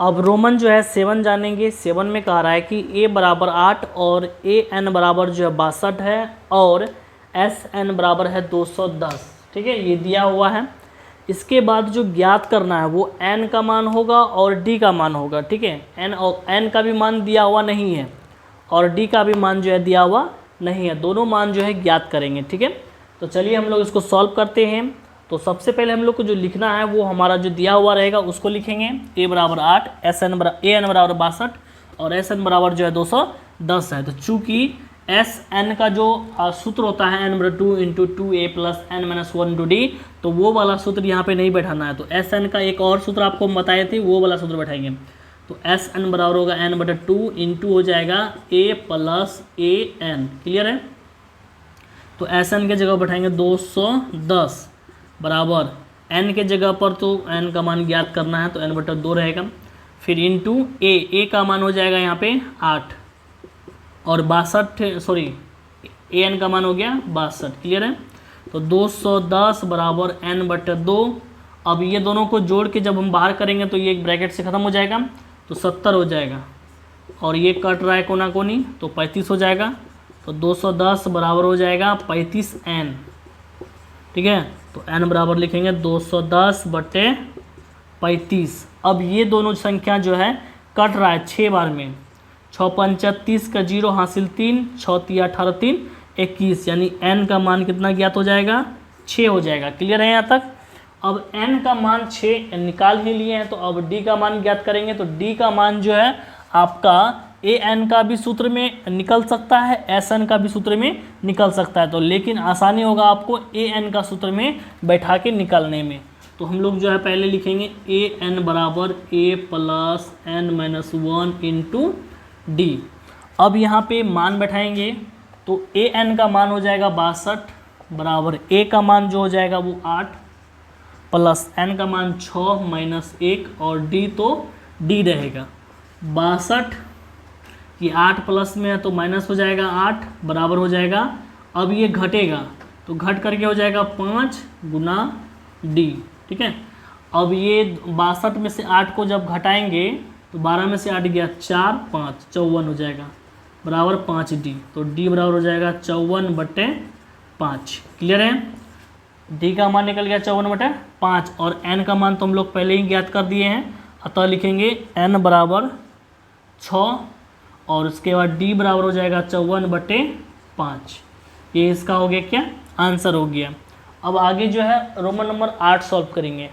अब रोमन जो है 7 जानेंगे। 7 में कह रहा है कि a बराबर 8 और an बराबर जो है 62 है और sn बराबर है 210। ठीक है, ये दिया हुआ है। इसके बाद जो ज्ञात करना है वो n का मान होगा और d का मान होगा। ठीक है, n का भी मान दिया हुआ नहीं है और d का भी मान जो है दिया हुआ नहीं है, दोनों मान जो है ज्ञात करेंगे। ठीक है, तो चलिए हम लोग इसको सॉल्व करते हैं। तो सबसे पहले हम लोग को जो लिखना है वो हमारा जो दिया हुआ रहेगा उसको लिखेंगे। a बराबर 8, an बराबर 62 और sn बराबर जो है 210 है। तो चूँकि sn का जो सूत्र होता है n बराबर 2 into 2a plus n minus 1 into D, तो वो वाला सूत्र यहाँ पे नहीं बैठाना है। तो sn का एक और सूत्र आपको हम बताए थे, वो वाला सूत्र बैठाएंगे। तो sn बराबर होगा n बटा 2 इंटू हो जाएगा a प्लस an। क्लियर है? तो sn के जगह बैठाएंगे 210 बराबर n के जगह पर तो n का मान ज्ञात करना है तो n बटा 2 रहेगा। फिर इंटू a का मान हो जाएगा यहाँ पे 8 और 62, सॉरी an का मान हो गया 62। क्लियर है? तो 210 बराबर n बटा 2। अब ये दोनों को जोड़ के जब हम बाहर करेंगे तो ये एक ब्रैकेट से ख़त्म हो जाएगा तो 70 हो जाएगा और ये कट रहा है कोना कोनी तो 35 हो जाएगा। तो 210 बराबर हो जाएगा 35n। ठीक है, तो n बराबर लिखेंगे 210 बटे 35। अब ये दोनों संख्या जो है कट रहा है 6 बार में। 6 5 30 का 0 हासिल 3, 6 3 18 3 21, यानी n का मान कितना ज्ञात हो जाएगा? 6 हो जाएगा। क्लियर है यहाँ तक? अब n का मान 6 निकाल ही लिए हैं तो अब d का मान ज्ञात करेंगे। तो d का मान जो है आपका an का भी सूत्र में निकल सकता है, sn का भी सूत्र में निकल सकता है, तो लेकिन आसानी होगा आपको an का सूत्र में बैठा के निकालने में। तो हम लोग जो है पहले लिखेंगे an बराबर a plus n minus 1 into D. अब यहाँ पे मान बैठाएंगे तो an का मान हो जाएगा 62 बराबर a का मान जो हो जाएगा वो 8 प्लस n का मान 6 माइनस 1 और d तो d रहेगा 62। ये 8 प्लस में है तो माइनस हो जाएगा 8 बराबर हो जाएगा। अब ये घटेगा तो घट करके हो जाएगा 5 गुना d। ठीक है, अब ये 62 में से 8 को जब घटाएंगे तो 12 में से 8 गया 4 5 54 हो जाएगा बराबर 5d। तो d बराबर हो जाएगा 54 बटे 5। क्लियर है? d का मान निकल गया 54 बटे 5 और n का मान तो हम लोग पहले ही ज्ञात कर दिए हैं, अतः लिखेंगे n बराबर 6 और उसके बाद d बराबर हो जाएगा 54 बटे 5। ये इसका हो गया क्या? आंसर हो गया। अब आगे जो है रोमन नंबर 8 सॉल्व करेंगे।